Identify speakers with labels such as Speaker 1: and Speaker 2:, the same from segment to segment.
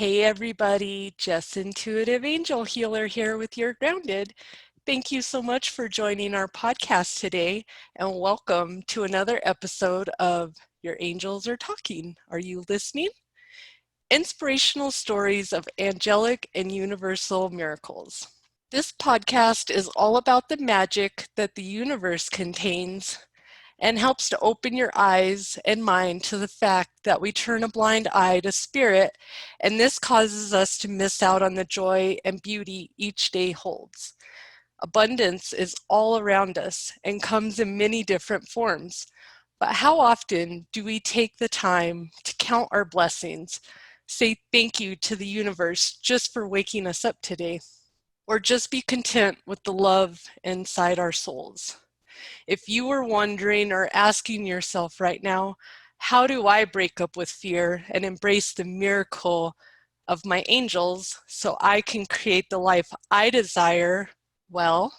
Speaker 1: Hey everybody, Jess Intuitive Angel Healer here with your Grounded. Thank you so much for joining our podcast today and welcome to another episode of Your Angels Are Talking. Are you listening? Inspirational stories of angelic and universal miracles. This podcast is all about the magic that the universe contains and helps to open your eyes and mind to the fact that we turn a blind eye to spirit, and this causes us to miss out on the joy and beauty each day holds. Abundance is all around us and comes in many different forms. But how often do we take the time to count our blessings, say thank you to the universe just for waking us up today, or just be content with the love inside our souls? If you were wondering or asking yourself right now, how do I break up with fear and embrace the miracle of my angels so I can create the life I desire? Well,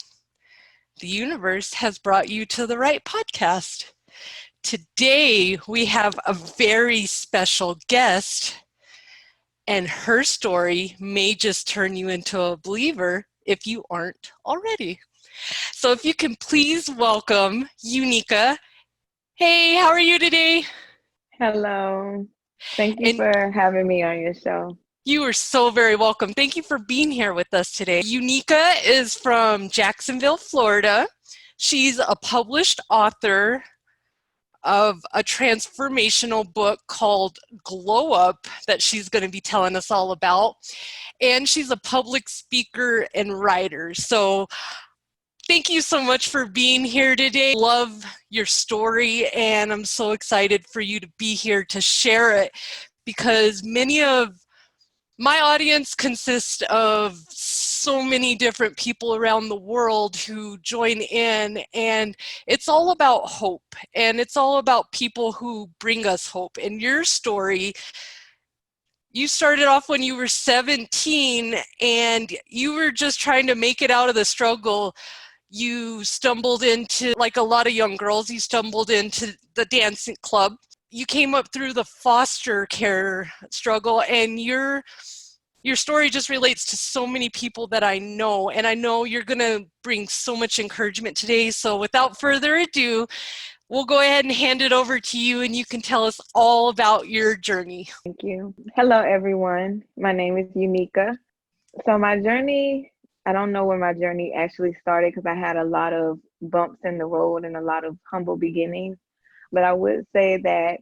Speaker 1: the universe has brought you to the right podcast. Today, we have a very special guest, and her story may just turn you into a believer if you aren't already. So if you can please welcome Unica. Hey, how are you today?
Speaker 2: Hello. Thank you
Speaker 1: And
Speaker 2: for having me on your show.
Speaker 1: you are so very welcome. Thank you for being here with us today. Unica is from Jacksonville, Florida. She's a published author of a transformational book called Glow Up that she's going to be telling us all about. And she's a public speaker and writer. So thank you so much for being here today. Love your story, and I'm so excited for you to be here to share it because many of my audience consists of so many different people around the world who join in, and it's all about hope, and it's all about people who bring us hope. And your story, you started off when you were 17 and you were just trying to make it out of the struggle. You stumbled into, like a lot of young girls, you stumbled into the dancing club. You came up through the foster care struggle, and your story just relates to so many people that I know, and I know you're going to bring so much encouragement today. So without further ado, we'll go ahead and hand it over to you, and you can tell us all about your journey.
Speaker 2: Thank you. Hello, everyone. My name is Unica. So my journey, I don't know where my journey actually started because I had a lot of bumps in the road and a lot of humble beginnings. But I would say that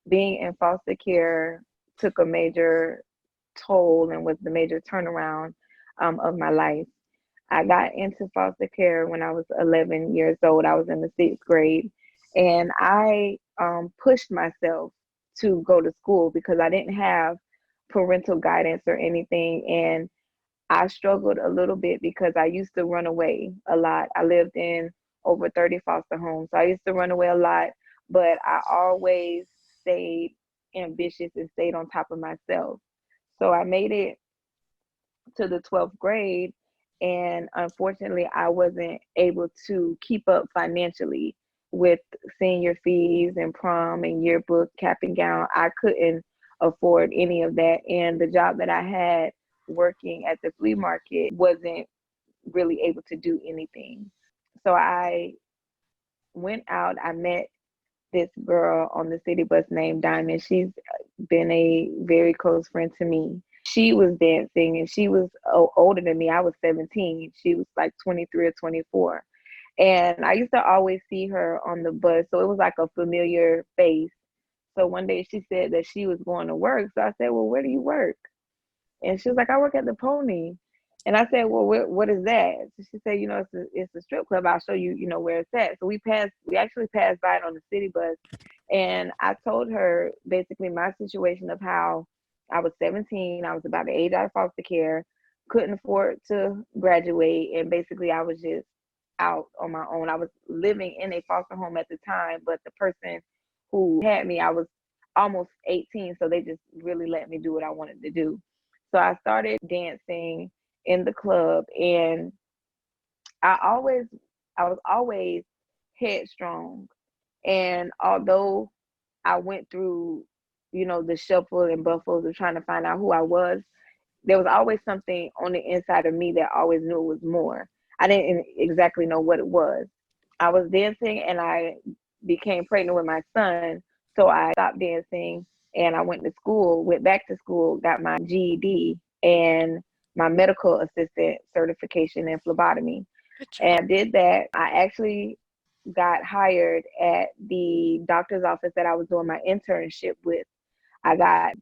Speaker 2: being in foster care took a major toll and was the major turnaround of my life. I got into foster care when I was 11 years old. I was in the 6th grade, and I pushed myself to go to school because I didn't have parental guidance or anything. And I struggled a little bit because I used to run away a lot. I lived in over 30 foster homes. So I used to run away a lot, but I always stayed ambitious and stayed on top of myself. So I made it to the 12th grade, and unfortunately, I wasn't able to keep up financially with senior fees and prom and yearbook, cap and gown. I couldn't afford any of that. And the job that I had working at the flea market wasn't really able to do anything. So I went out, I met this girl on the city bus named Diamond. She's been a very close friend to me. She was dancing, and she was older than me. I was 17. She was like 23 or 24. And I used to always see her on the bus. So it was like a familiar face. So one day she said that she was going to work. So I said, well, where do you work? And she was like, I work at the Pony. And I said, well, what is that? So she said, it's a strip club. I'll show you, where it's at. So we actually passed by it on the city bus. And I told her basically my situation of how I was 17. I was about to age out of foster care, couldn't afford to graduate. And basically I was just out on my own. I was living in a foster home at the time, but the person who had me, I was almost 18. So they just really let me do what I wanted to do. So I started dancing in the club, and I was always headstrong. And although I went through the shuffle and buffles of trying to find out who I was, there was always something on the inside of me that always knew it was more. I didn't exactly know what it was. I was dancing and I became pregnant with my son. So I stopped dancing and I went to school, went back to school, got my GED and my medical assistant certification in phlebotomy.
Speaker 1: Good
Speaker 2: And
Speaker 1: job.
Speaker 2: I did that. I actually got hired at the doctor's office that I was doing my internship with. I got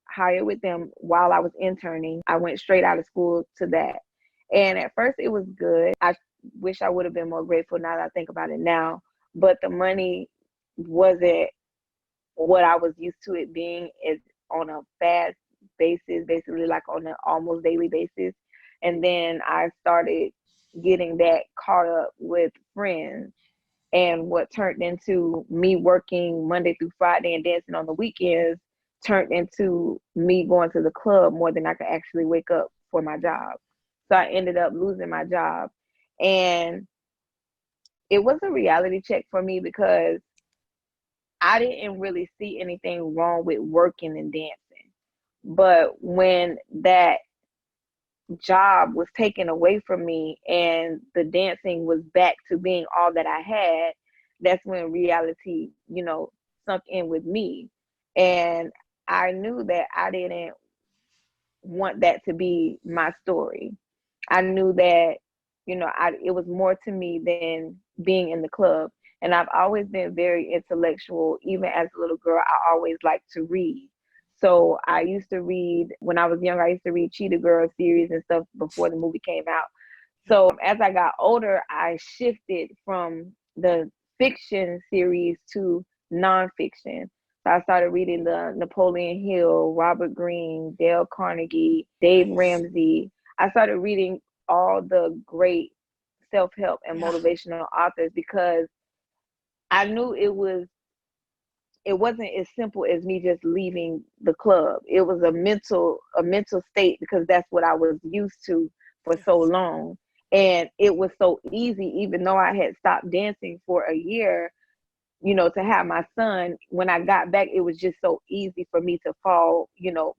Speaker 2: hired with them while I was interning. I went straight out of school to that. And at first it was good. I wish I would have been more grateful now that I think about it now. But the money wasn't what I was used to it being, is on a fast basis, basically like on an almost daily basis. And then I started getting that caught up with friends, and what turned into me working Monday through Friday and dancing on the weekends turned into me going to the club more than I could actually wake up for my job. So I ended up losing my job. And it was a reality check for me because I didn't really see anything wrong with working and dancing. But when that job was taken away from me and the dancing was back to being all that I had, that's when reality, sunk in with me. And I knew that I didn't want that to be my story. I knew that, it was more to me than being in the club. And I've always been very intellectual. Even as a little girl, I always liked to read. So I used to read when I was younger. I used to read Cheetah Girl series and stuff before the movie came out.
Speaker 1: Yeah.
Speaker 2: So as I got older, I shifted from the fiction series to nonfiction. So I started reading the Napoleon Hill, Robert Greene, Dale Carnegie, Dave
Speaker 1: Nice.
Speaker 2: Ramsey. I started reading all the great self-help and
Speaker 1: Yeah.
Speaker 2: motivational authors because I knew it wasn't as simple as me just leaving the club. It was a mental state because that's what I was used to for so
Speaker 1: Yes.
Speaker 2: long. And it was so easy, even though I had stopped dancing for a year, to have my son. When I got back, it was just so easy for me to fall,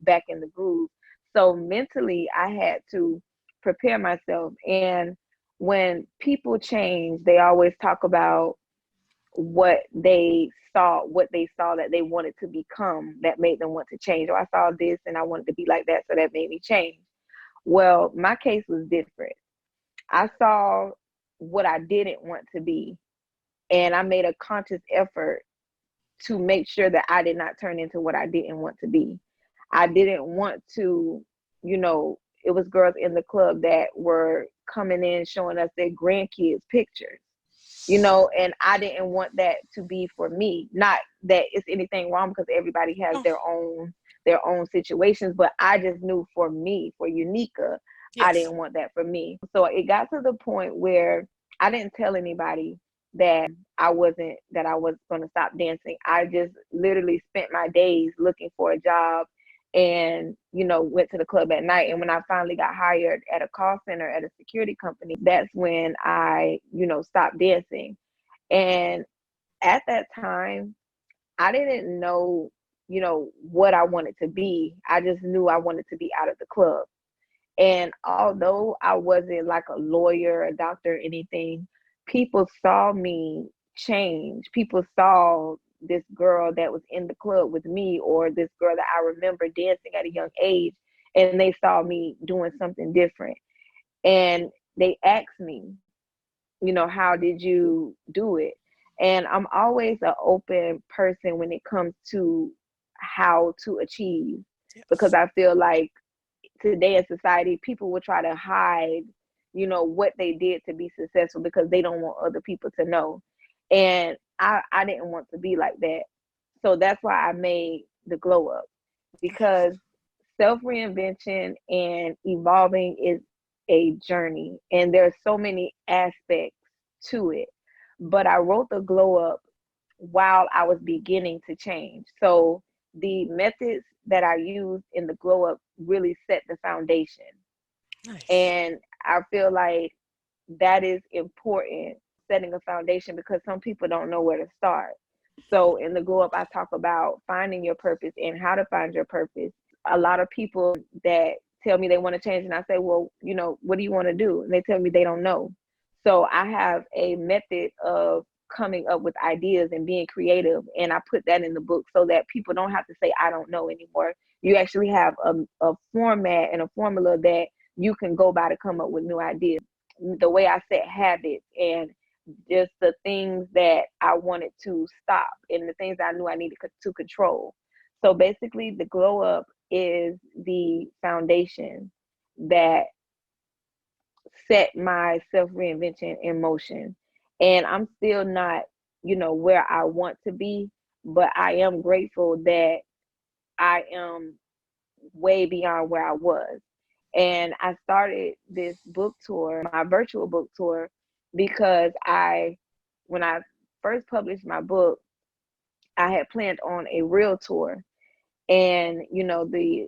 Speaker 2: back in the groove. So mentally, I had to prepare myself. And when people change, they always talk about what they saw that they wanted to become that made them want to change. Or I saw this and I wanted to be like that, so that made me change. Well, my case was different. I saw what I didn't want to be, and I made a conscious effort to make sure that I did not turn into what I didn't want to be. I didn't want to, it was girls in the club that were coming in showing us their grandkids pictures, and I didn't want that to be for me. Not that it's anything wrong, because everybody has
Speaker 1: Oh,
Speaker 2: their own situations, but I just knew for me, for Unica, I
Speaker 1: yes.
Speaker 2: didn't want that for me. So it got to the point where I didn't tell anybody that I was going to stop dancing. I just literally spent my days looking for a job and went to the club at night. And when I finally got hired at a call center at a security company, that's when I stopped dancing. And at that time, I didn't know what I wanted to be. I just knew I wanted to be out of the club. And although I wasn't like a lawyer, a doctor, anything, people saw me change. People saw this girl that was in the club with me, or this girl that I remember dancing at a young age, and they saw me doing something different. And they asked me, how did you do it? And I'm always an open person when it comes to how to achieve, because
Speaker 1: Yes.
Speaker 2: I feel like today in society, people will try to hide, what they did to be successful because they don't want other people to know. And I didn't want to be like that. So that's why I made the glow up, because
Speaker 1: Yes.
Speaker 2: self reinvention and evolving is a journey, and there's so many aspects to it. But I wrote the glow up while I was beginning to change. So the methods that I used in the glow up really set the foundation.
Speaker 1: Nice.
Speaker 2: And I feel like that is important, setting a foundation, because some people don't know where to start. So in the Glow Up, I talk about finding your purpose and how to find your purpose. A lot of people that tell me they want to change, and I say, well, what do you want to do? And they tell me they don't know. So I have a method of coming up with ideas and being creative, and I put that in the book so that people don't have to say I don't know anymore. You actually have a format and a formula that you can go by to come up with new ideas. The way I set habits and just the things that I wanted to stop and the things I knew I needed to control. So basically, the Glow Up is the foundation that set my self-reinvention in motion. And I'm still not, where I want to be, but I am grateful that I am way beyond where I was. And I started this book tour, my virtual book tour, because when I first published my book, I had planned on a real tour. And, the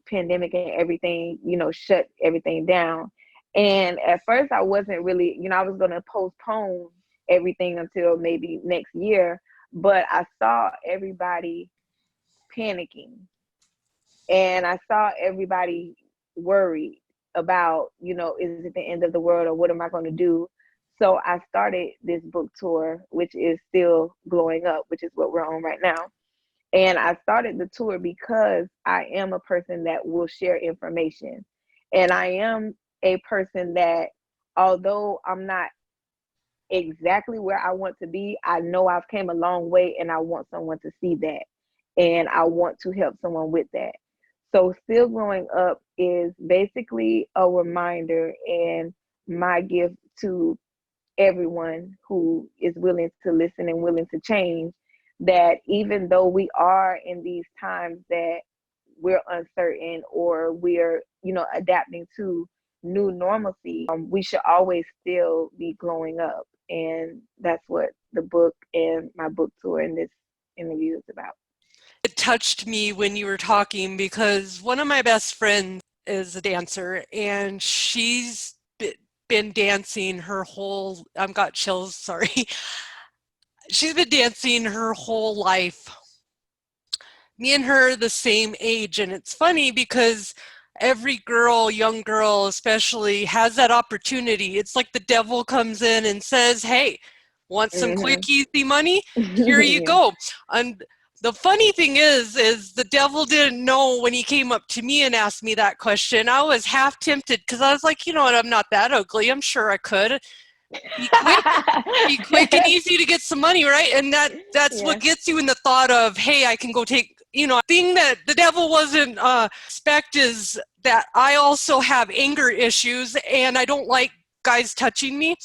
Speaker 2: pandemic and everything, shut everything down. And at first I wasn't really, I was going to postpone everything until maybe next year, but I saw everybody panicking and I saw everybody worried about, is it the end of the world or what am I going to do? So I started this book tour, which is still Glowing Up, which is what we're on right now. And I started the tour because I am a person that will share information. And I am a person that, although I'm not exactly where I want to be, I know I've came a long way and I want someone to see that. And I want to help someone with that. So Still Growing Up is basically a reminder and my gift to everyone who is willing to listen and willing to change, that even though we are in these times that we're uncertain or we're adapting to new normalcy, we should always still be glowing up. And that's what the book and my book tour and this interview is about.
Speaker 1: It touched me when you were talking because one of my best friends is a dancer and she's been dancing her whole, I've got chills, sorry. She's been dancing her whole life. Me and her are the same age, and it's funny because every girl, young girl especially, has that opportunity. It's like the devil comes in and says, hey, want some quick, easy money? Here you
Speaker 2: Yeah.
Speaker 1: go. And the funny thing is the devil didn't know when he came up to me and asked me that question. I was half tempted because I was like, you know what, I'm not that ugly. I'm sure I could. Be quick and easy to get some money, right? And that's what gets you in the thought of, hey, I can go take, thing that the devil wasn't expect is that I also have anger issues and I don't like guys touching me.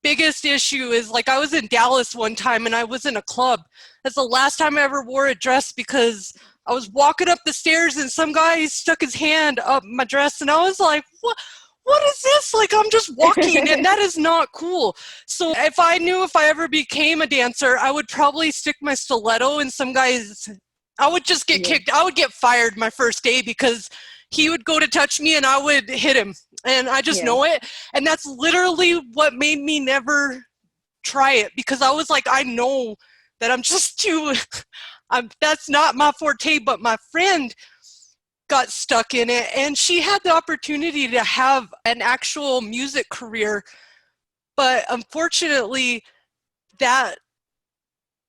Speaker 1: Biggest issue is, like, I was in Dallas one time and I was in a club. That's the last time I ever wore a dress because I was walking up the stairs and some guy stuck his hand up my dress and I was like, what is this? Like, I'm just walking and that is not cool. So if I knew if I ever became a dancer, I would probably stick my stiletto in some guy's, I would just get kicked. I would get fired my first day because he would go to touch me and I would hit him. And I just know it. And that's literally what made me never try it because I was like, I know that I'm just too, that's not my forte, but my friend got stuck in it and she had the opportunity to have an actual music career, but unfortunately that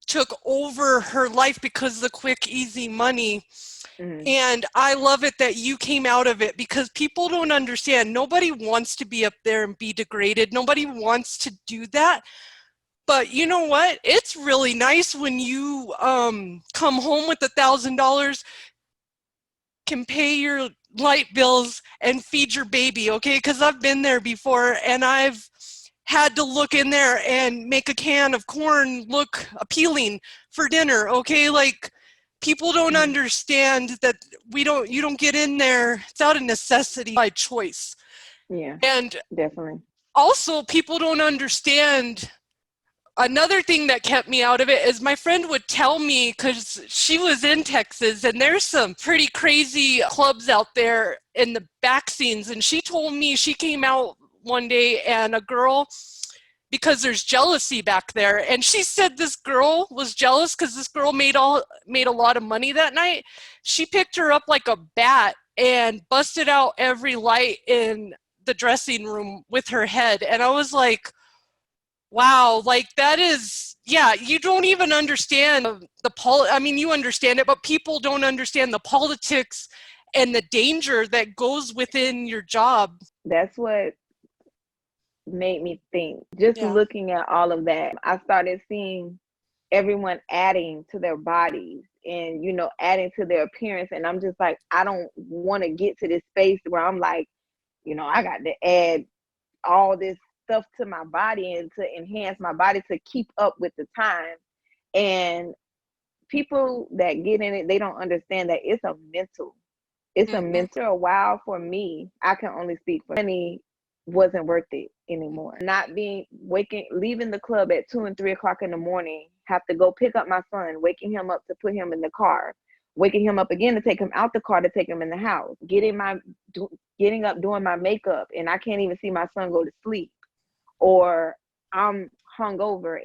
Speaker 1: took over her life because of the quick, easy money. And I love it that you came out of it because people don't understand. Nobody wants to be up there and be degraded. Nobody wants to do that. But you know what? It's really nice when you come home with $1,000, can pay your light bills and feed your baby, okay? Because I've been there before and I've had to look in there and make a can of corn look appealing for dinner, okay? Like, people don't understand that you don't get in there, it's out of necessity, by choice.
Speaker 2: Yeah,
Speaker 1: and
Speaker 2: definitely.
Speaker 1: Also, people don't understand. Another thing that kept me out of it is my friend would tell me, because she was in Texas and there's some pretty crazy clubs out there in the back scenes, and she told me she came out one day and a girl because there's jealousy back there. And she said this girl was jealous because this girl made a lot of money that night. She picked her up like a bat and busted out every light in the dressing room with her head. And I was like, wow, like that is, yeah, you don't even understand I mean, you understand it, but people don't understand the politics and the danger that goes within your job.
Speaker 2: That's what made me think. Just
Speaker 1: Yeah.
Speaker 2: looking at all of that, I started seeing everyone adding to their bodies and, you know, adding to their appearance. And I'm just like, I don't want to get to this space where I'm like, you know, I got to add all this stuff to my body and to enhance my body to keep up with the time. And people that get in it, they don't understand that it's a mental. It's a
Speaker 1: Mm-hmm.
Speaker 2: mental. A while for me, I can only speak for money, wasn't worth it anymore. Not being leaving the club at 2 and 3 o'clock in the morning, have to go pick up my son, waking him up to put him in the car, waking him up again to take him out the car to take him in the house, getting up, doing my makeup, and I can't even see my son go to sleep, or I'm hungover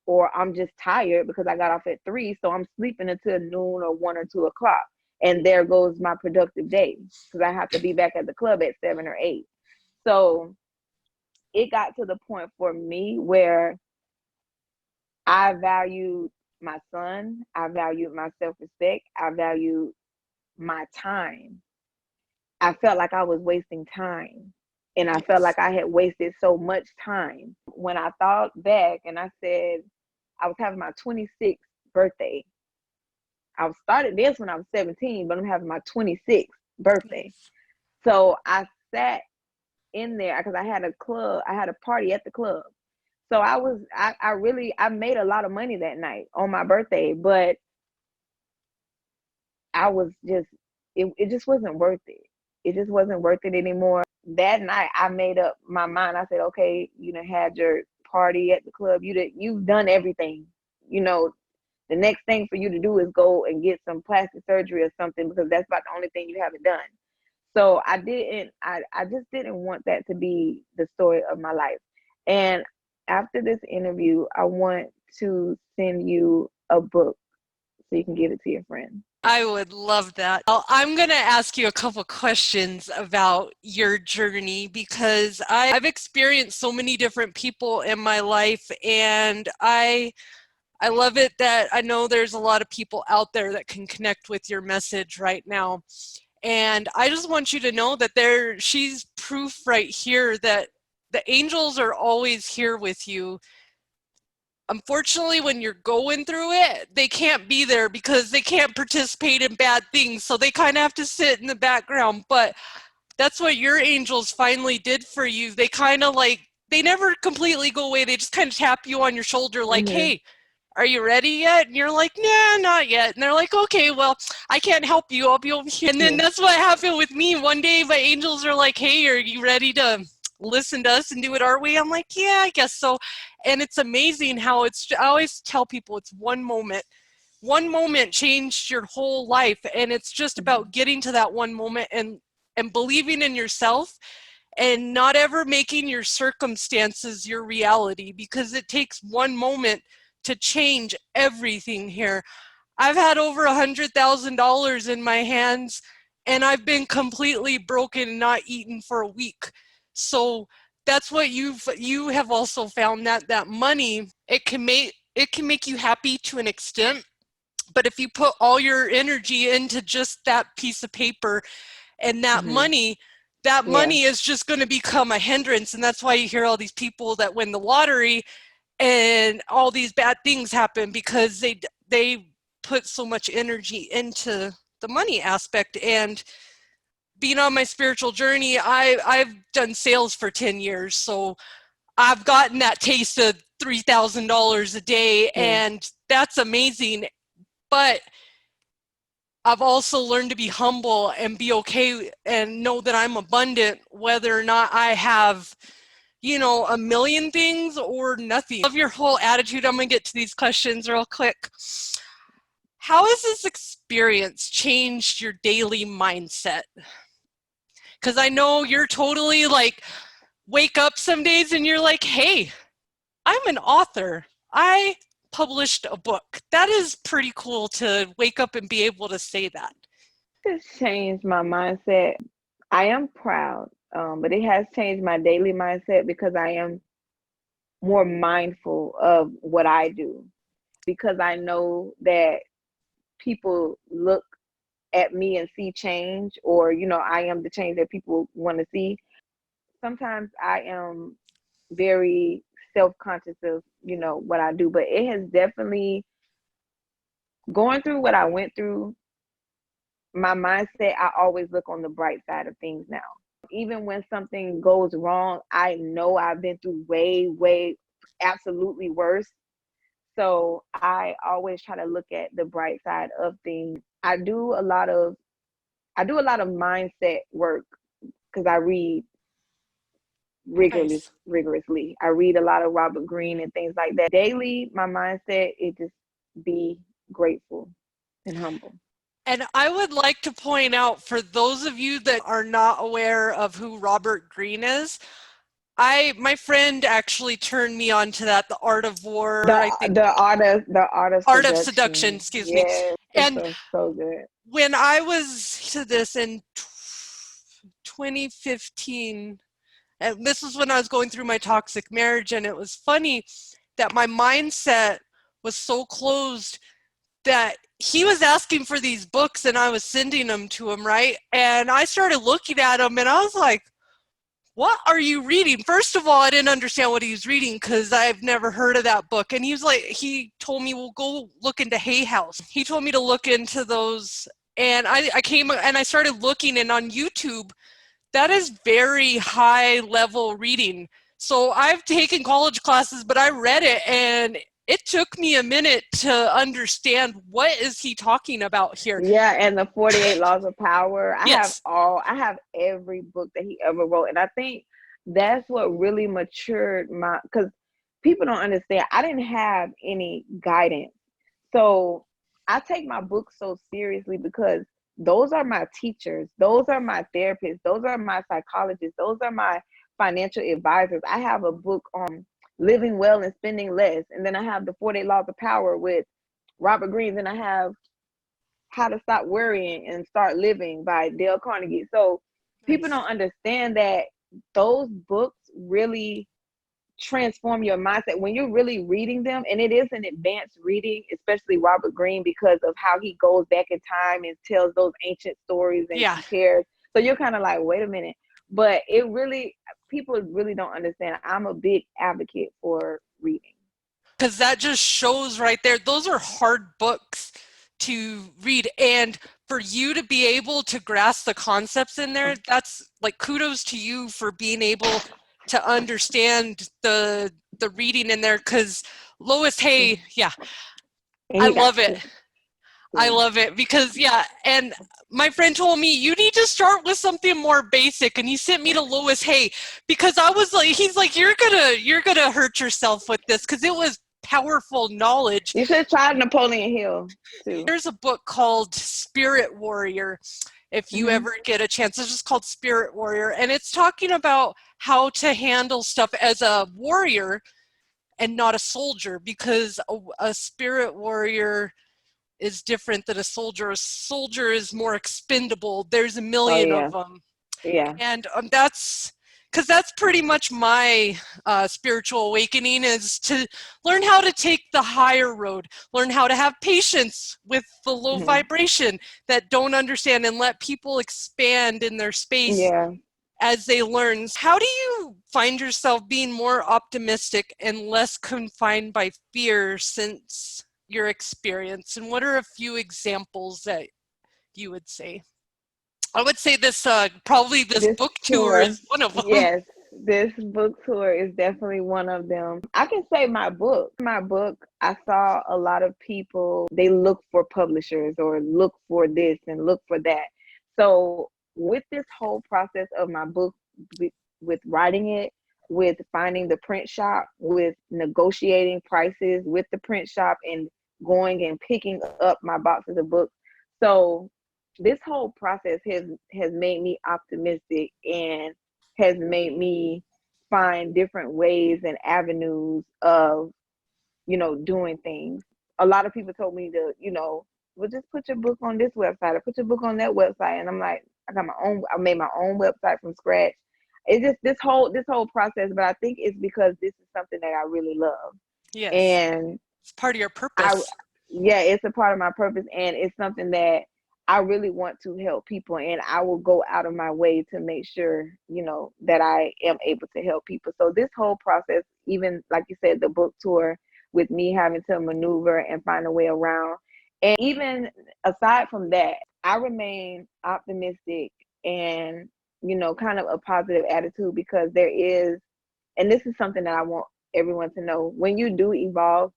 Speaker 2: or I'm just tired because I got off at 3, so I'm sleeping until noon or 1 or 2 o'clock. And there goes my productive day because I have to be back at the club at 7 or 8. So it got to the point for me where I valued my son, I valued my self-respect, I valued my time. I felt like I was wasting time. And I felt
Speaker 1: Yes.
Speaker 2: like I had wasted so much time. When I thought back and I said, I was having my 26th birthday. I started this when I was 17, but I'm having my 26th birthday.
Speaker 1: Nice.
Speaker 2: So I sat in there because I had a party at the club. So I made a lot of money that night on my birthday, but I was just, it just wasn't worth it. It just wasn't worth it anymore. That night I made up my mind. I said, okay, you done had your party at the club. You've done everything. You know, the next thing for you to do is go and get some plastic surgery or something, because that's about the only thing you haven't done. So I just didn't want that to be the story of my life. And after this interview, I want to send you a book so you can give it to your friend.
Speaker 1: I would love that. Well, I'm going to ask you a couple questions about your journey because I've experienced so many different people in my life, and I love it that I know there's a lot of people out there that can connect with your message right now. And I just want you to know that she's proof right here that the angels are always here with you. Unfortunately, when you're going through it, they can't be there because they can't participate in bad things. So they kind of have to sit in the background. But that's what your angels finally did for you. They kind of like, they never completely go away. They just kind of tap you on your shoulder like,
Speaker 2: Mm-hmm.
Speaker 1: hey, are you ready yet? And you're like, nah, not yet. And they're like, okay, well, I can't help you. I'll be over here. And then
Speaker 2: Yeah.
Speaker 1: that's what happened with me. One day my angels are like, hey, are you ready to listen to us and do it our way? I'm like, yeah, I guess so. And it's amazing how I always tell people it's one moment. One moment changed your whole life. And it's just
Speaker 2: Mm-hmm.
Speaker 1: about getting to that one moment and believing in yourself and not ever making your circumstances your reality, because it takes one moment to change everything here. I've had over $100,000 in my hands and I've been completely broken and not eaten for a week. So that's what you have also found, that money, it can make you happy to an extent, but if you put all your energy into just that piece of paper and that
Speaker 2: Mm-hmm.
Speaker 1: money, that
Speaker 2: Yeah.
Speaker 1: money is just going to become a hindrance. And that's why you hear all these people that win the lottery and all these bad things happen, because they put so much energy into the money aspect. And being on my spiritual journey, I've done sales for 10 years, so I've gotten that taste of $3,000 a day,
Speaker 2: Yeah.
Speaker 1: and that's amazing. But I've also learned to be humble and be okay and know that I'm abundant, whether or not I have, a million things or nothing. I love your whole attitude. I'm going to get to these questions real quick. How has this experience changed your daily mindset? Because I know you're totally like, wake up some days and you're like, hey, I'm an author. I published a book. That is pretty cool to wake up and be able to say that.
Speaker 2: It's changed my mindset. I am proud, but it has changed my daily mindset because I am more mindful of what I do, because I know that people look at me and see change, or I am the change that people want to see. Sometimes I am very self-conscious of what I do, but it has definitely, going through what I went through, my mindset, I always look on the bright side of things now. Even when something goes wrong, I know I've been through way absolutely worse. So I always try to look at the bright side of things. I do a lot of mindset work because I read
Speaker 1: Nice.
Speaker 2: rigorously. I read a lot of Robert Greene and things like that. Daily, my mindset is just be grateful and humble.
Speaker 1: And I would like to point out, for those of you that are not aware of who Robert Greene is, my friend actually turned me on to that, The Art of War,
Speaker 2: The
Speaker 1: I think.
Speaker 2: the art of
Speaker 1: Art of Seduction,
Speaker 2: seduction.
Speaker 1: excuse me.
Speaker 2: Yes, it's
Speaker 1: And
Speaker 2: so good.
Speaker 1: when I was to this in 2015, and this was when I was going through my toxic marriage, and it was funny that my mindset was so closed that he was asking for these books and I was sending them to him, right? And I started looking at them and I was like, what are you reading? First of all, I didn't understand what he was reading because I've never heard of that book. And he told me, well, go look into Hay House. He told me to look into those. And I came and I started looking, and on YouTube, that is very high level reading. So I've taken college classes, but I read it and it took me a minute to understand what is he talking about here.
Speaker 2: Yeah, and the 48 Laws of Power.
Speaker 1: Yes.
Speaker 2: I have every book that he ever wrote. And I think that's what really matured because people don't understand. I didn't have any guidance. So I take my books so seriously because those are my teachers. Those are my therapists. Those are my psychologists. Those are my financial advisors. I have a book on living well and spending less. And then I have the 48 Laws of Power with Robert Greene. And I have How to Stop Worrying and Start Living by Dale Carnegie. So people
Speaker 1: Nice.
Speaker 2: don't understand that those books really transform your mindset when you're really reading them. And it is an advanced reading, especially Robert Greene, because of how he goes back in time and tells those ancient stories and
Speaker 1: Yeah.
Speaker 2: compares. So you're kind of like, wait a minute. But people really don't understand. I'm a big advocate for reading.
Speaker 1: Because that just shows right there, those are hard books to read. And for you to be able to grasp the concepts in there, that's like kudos to you for being able to understand the reading in there. Because Lois Hay, yeah,
Speaker 2: And
Speaker 1: I
Speaker 2: he got
Speaker 1: love it. I
Speaker 2: yeah.
Speaker 1: love it because, yeah, and my friend told me you need to start with something more basic, and he sent me to Lois Hay because I was like, he's like, you're gonna hurt yourself with this because it was powerful knowledge.
Speaker 2: You should try Napoleon Hill too.
Speaker 1: There's a book called Spirit Warrior. If you
Speaker 2: Mm-hmm.
Speaker 1: ever get a chance, it's just called Spirit Warrior, and it's talking about how to handle stuff as a warrior and not a soldier, because a spirit warrior is different than a soldier. A soldier is more expendable. There's a
Speaker 2: Oh
Speaker 1: million of
Speaker 2: yeah.
Speaker 1: them.
Speaker 2: Yeah.
Speaker 1: And that's because that's pretty much my spiritual awakening, is to learn how to take the higher road, learn how to have patience with the low
Speaker 2: Mm-hmm.
Speaker 1: vibration that don't understand, and let people expand in their space
Speaker 2: Yeah.
Speaker 1: as they learn. How do you find yourself being more optimistic and less confined by fear since your experience? And what are a few examples that you would say? I would say this, probably this
Speaker 2: This
Speaker 1: book tour
Speaker 2: tour,
Speaker 1: is one of them.
Speaker 2: yes, this book tour is definitely one of them. I can say my book, I saw a lot of people, they look for publishers or look for this and look for that. So with this whole process of my book, with writing it, with finding the print shop, with negotiating prices with the print shop, and going and picking up my boxes of books. So this whole process has made me optimistic and has made me find different ways and avenues of, doing things. A lot of people told me to, well, just put your book on this website or put your book on that website. And I'm like, I made my own website from scratch. It's just this whole process, but I think it's because this is something that I really love.
Speaker 1: Yes.
Speaker 2: And
Speaker 1: It's part of your
Speaker 2: I,
Speaker 1: purpose.
Speaker 2: yeah, it's a part of my purpose, and it's something that I really want to help people, and I will go out of my way to make sure, that I am able to help people. So this whole process, even like you said, the book tour with me having to maneuver and find a way around, and even aside from that, I remain optimistic and, kind of a positive attitude, because there is, and this is something that I want everyone to know, when you do evolve,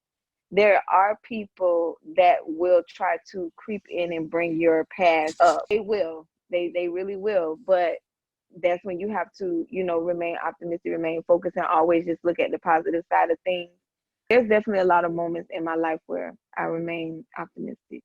Speaker 2: there are people that will try to creep in and bring your past up. They will. They really will. But that's when you have to, remain optimistic, remain focused, and always just look at the positive side of things. There's definitely a lot of moments in my life where I remain optimistic.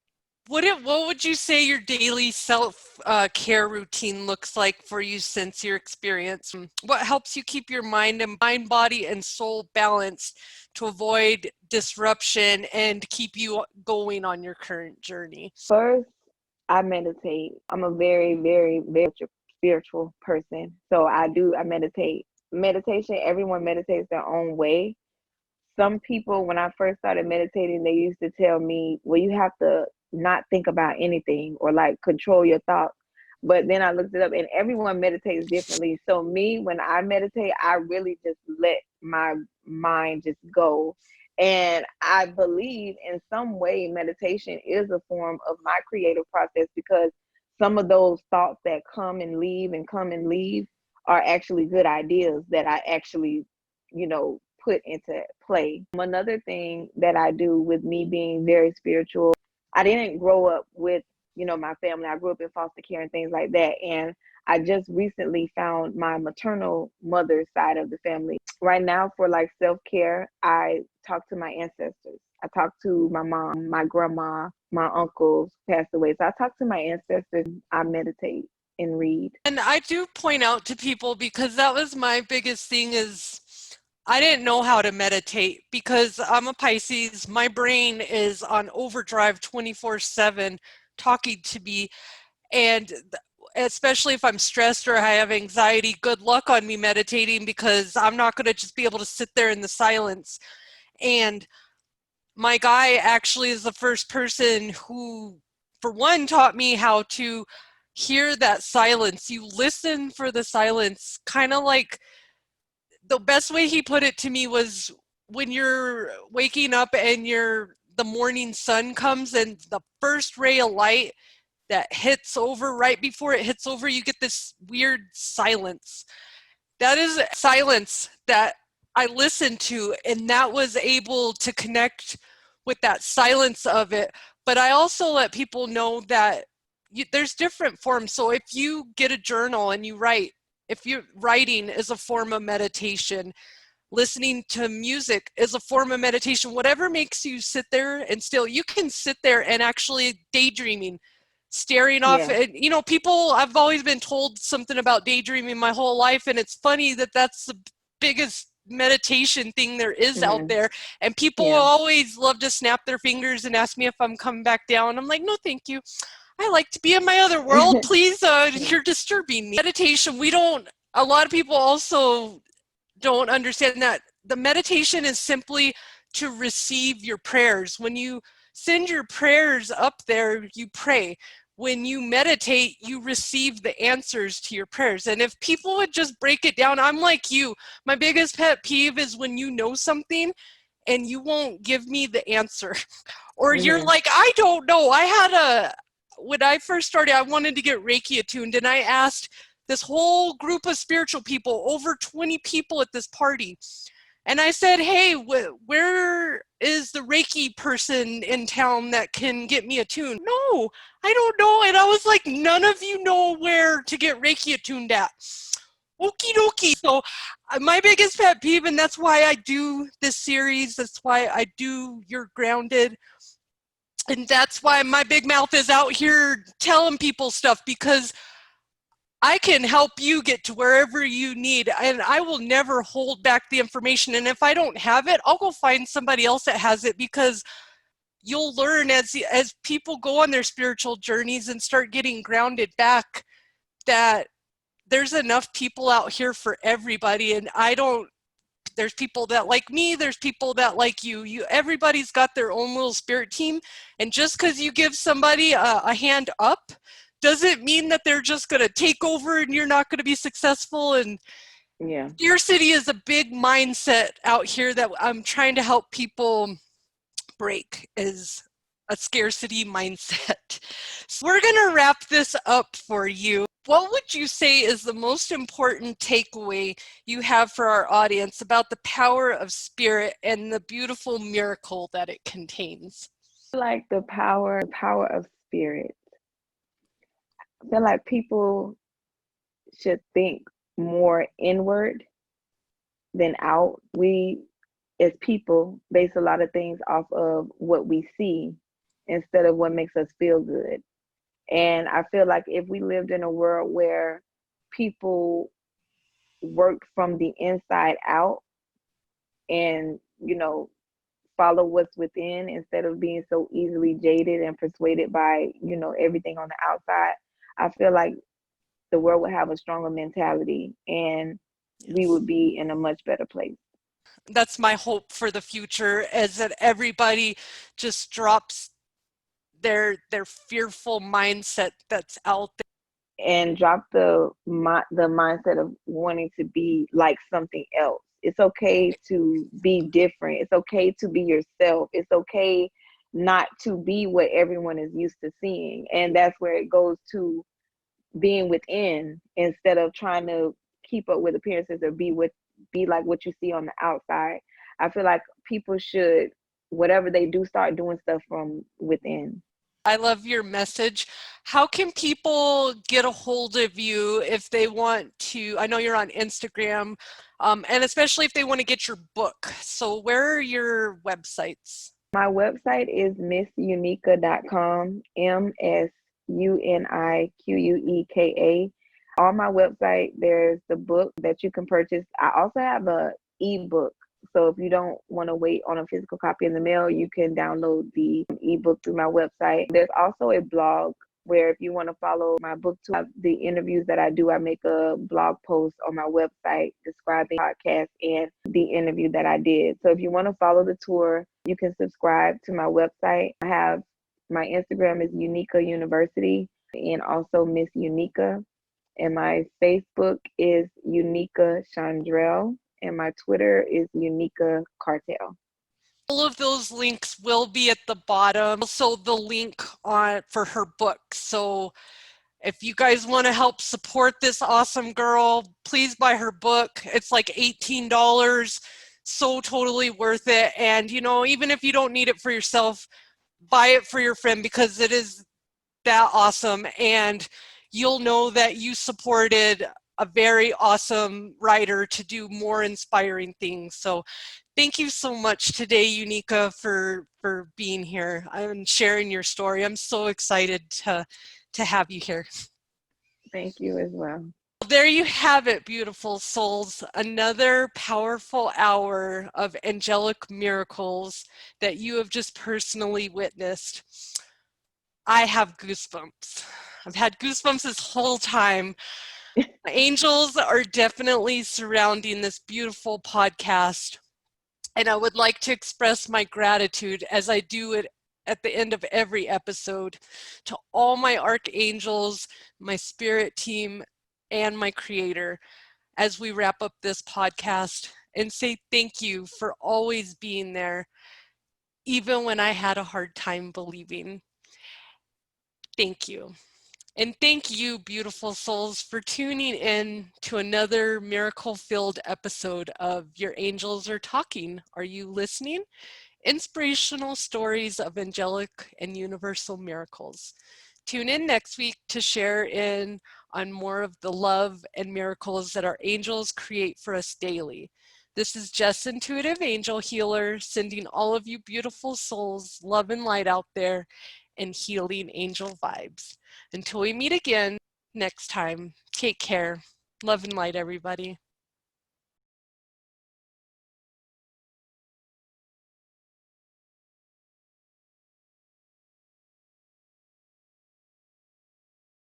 Speaker 1: What would you say your daily self-care routine looks like for you since your experience? What helps you keep your mind, body, and soul balanced to avoid disruption and keep you going on your current journey?
Speaker 2: First, I meditate. I'm a very, very, very spiritual person. So I meditate. Meditation, everyone meditates their own way. Some people, when I first started meditating, they used to tell me, well, you have to not think about anything or like control your thoughts. But then I looked it up, and everyone meditates differently. So me, when I meditate, I really just let my mind just go. And I believe in some way meditation is a form of my creative process, because some of those thoughts that come and leave and come and leave are actually good ideas that I actually, put into play. Another thing that I do, with me being very spiritual, I didn't grow up with, my family. I grew up in foster care and things like that. And I just recently found my maternal mother's side of the family. Right now, for like self-care, I talk to my ancestors. I talk to my mom, my grandma, my uncles passed away. So I talk to my ancestors. I meditate and read.
Speaker 1: And I do point out to people, because that was my biggest thing, is I didn't know how to meditate because I'm a Pisces. My brain is on overdrive 24/7 talking to me. And especially if I'm stressed or I have anxiety, good luck on me meditating, because I'm not going to just be able to sit there in the silence. And my guy actually is the first person who, for one, taught me how to hear that silence. You listen for the silence, kind of like, the best way he put it to me was, when you're waking up and the morning sun comes and the first ray of light that hits over, right before it hits over, you get this weird silence. That is silence that I listened to, and that was able to connect with that silence of it. But I also let people know that there's different forms. So if you get a journal and you write, if you're writing is a form of meditation, listening to music is a form of meditation. Whatever makes you sit there and still, you can sit there and actually daydreaming, staring off.
Speaker 2: Yeah.
Speaker 1: And people, I've always been told something about daydreaming my whole life, and it's funny that that's the biggest meditation thing there is out
Speaker 2: Mm-hmm.
Speaker 1: there. And people
Speaker 2: Yeah.
Speaker 1: always love to snap their fingers and ask me if I'm coming back down. I'm like, no thank you, I like to be in my other world, please.
Speaker 2: Yeah.
Speaker 1: You're disturbing me. Meditation, we don't, a lot of people also don't understand that the meditation is simply to receive your prayers. When you send your prayers up there, you pray. When you meditate, you receive the answers to your prayers. And if people would just break it down, I'm like you. My biggest pet peeve is when you know something and you won't give me the answer. Or you're
Speaker 2: Mm-hmm.
Speaker 1: like, I don't know. When I first started, I wanted to get Reiki attuned, and I asked this whole group of spiritual people, over 20 people at this party. And I said, hey, where is the Reiki person in town that can get me attuned? No, I don't know. And I was like, none of you know where to get Reiki attuned at. Okie dokie. So my biggest pet peeve, and that's why I do this series, that's why I do You're Grounded, and that's why my big mouth is out here telling people stuff, because I can help you get to wherever you need, and I will never hold back the information. And if I don't have it, I'll go find somebody else that has it, because you'll learn as people go on their spiritual journeys and start getting grounded back, that there's enough people out here for everybody. And there's people that like me, there's people that like you. Everybody's got their own little spirit team. And just because you give somebody a hand up doesn't mean that they're just going to take over and you're not going to be successful. And
Speaker 2: Yeah.
Speaker 1: scarcity is a big mindset out here that I'm trying to help people break, is a scarcity mindset. So we're going to wrap this up for you. What would you say is the most important takeaway you have for our audience about the power of spirit and the beautiful miracle that it contains?
Speaker 2: Like the power of spirit. I feel like people should think more inward than out. We as people base a lot of things off of what we see instead of what makes us feel good. And I feel like if we lived in a world where people worked from the inside out and, follow what's within instead of being so easily jaded and persuaded by, everything on the outside, I feel like the world would have a stronger mentality and we
Speaker 1: Yes.
Speaker 2: would be in a much better place.
Speaker 1: That's my hope for the future, is that everybody just drops their fearful mindset that's out there.
Speaker 2: And drop the mindset of wanting to be like something else. It's okay to be different. It's okay to be yourself. It's okay not to be what everyone is used to seeing. And that's where it goes to being within instead of trying to keep up with appearances or be like what you see on the outside. I feel like people should, whatever they do, start doing stuff from within.
Speaker 1: I love your message. How can people get a hold of you if they want to? I know you're on Instagram, and especially if they want to get your book. So where are your websites?
Speaker 2: My website is missunika.com, MSUNIQUEKA. On my website, there's the book that you can purchase. I also have a ebook. So if you don't want to wait on a physical copy in the mail, you can download the ebook through my website. There's also a blog where if you want to follow my book tour, the interviews that I do, I make a blog post on my website describing the podcast and the interview that I did. So if you want to follow the tour, you can subscribe to my website. I have my Instagram is Unika University and also Miss Unika. And my Facebook is Unika Chandrell. And my Twitter is Unika Cartel.
Speaker 1: All of those links will be at the bottom. Also, the link for her book. So if you guys want to help support this awesome girl, please buy her book. It's like $18. So totally worth it. And, even if you don't need it for yourself, buy it for your friend, because it is that awesome. And you'll know that you supported a very awesome writer to do more inspiring things. So thank you so much today, Unika, for being here and sharing your story. I'm so excited to have you here.
Speaker 2: Thank you as well.
Speaker 1: There you have it, beautiful souls. Another powerful hour of angelic miracles that you have just personally witnessed. I have goosebumps. I've had goosebumps this whole time. Angels are definitely surrounding this beautiful podcast. And I would like to express my gratitude, as I do it at the end of every episode, to all my archangels, my spirit team, and my creator, as we wrap up this podcast, and say thank you for always being there, even when I had a hard time believing. Thank you. And thank you, beautiful souls, for tuning in to another miracle-filled episode of Your Angels Are Talking. Are you listening? Inspirational stories of angelic and universal miracles. Tune in next week to share in on more of the love and miracles that our angels create for us daily. This is Jess, Intuitive Angel Healer, sending all of you beautiful souls love and light out there and healing angel vibes. Until we meet again, next time. Take care. Love and light, everybody.